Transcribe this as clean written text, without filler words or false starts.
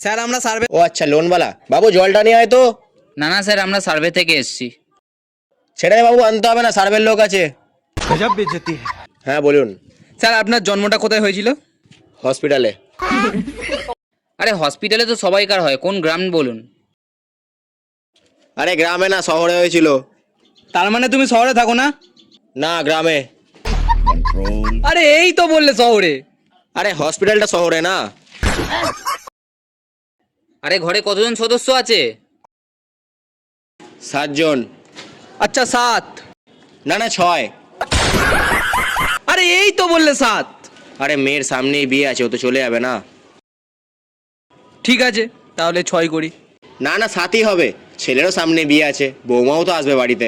Sir আমরা survey. ও আচ্ছা, লোনওয়ালা বাবু জলটা নিয়ে আয় তো। না না স্যার, আমরা সার্ভে থেকে এসেছি। ছেড়ে দে বাবু, আনতে হবে না, সার্ভের লোক আছে। গজব বেইজ্জতি। হ্যাঁ বলুন। স্যার আপনার জন্মটা কোথায় হয়েছিল? হসপিটালে। আরে হসপিটালে তো সবাইকার হয়, কোন গ্রাম বলুন? আরে গ্রামে না, শহরে হয়েছিল। তার মানে তুমি শহরে থাকো না? না, গ্রামে। আরে এই তো বললে শহরে। আরে হসপিটালটা শহরে না। আরে ঘরে কতজন সদস্য আছে? 7 জন। আচ্ছা 7। না না, 6। আরে এই তো বললে 7। আরে মেয়ের সামনেই বিয়ে আছে, ও তো চলে যাবে না। ঠিক আছে তাহলে 6 করি। না না, 7ই হবে, ছেলেরও সামনে বিয়ে আছে, বৌমাও তো আসবে বাড়িতে।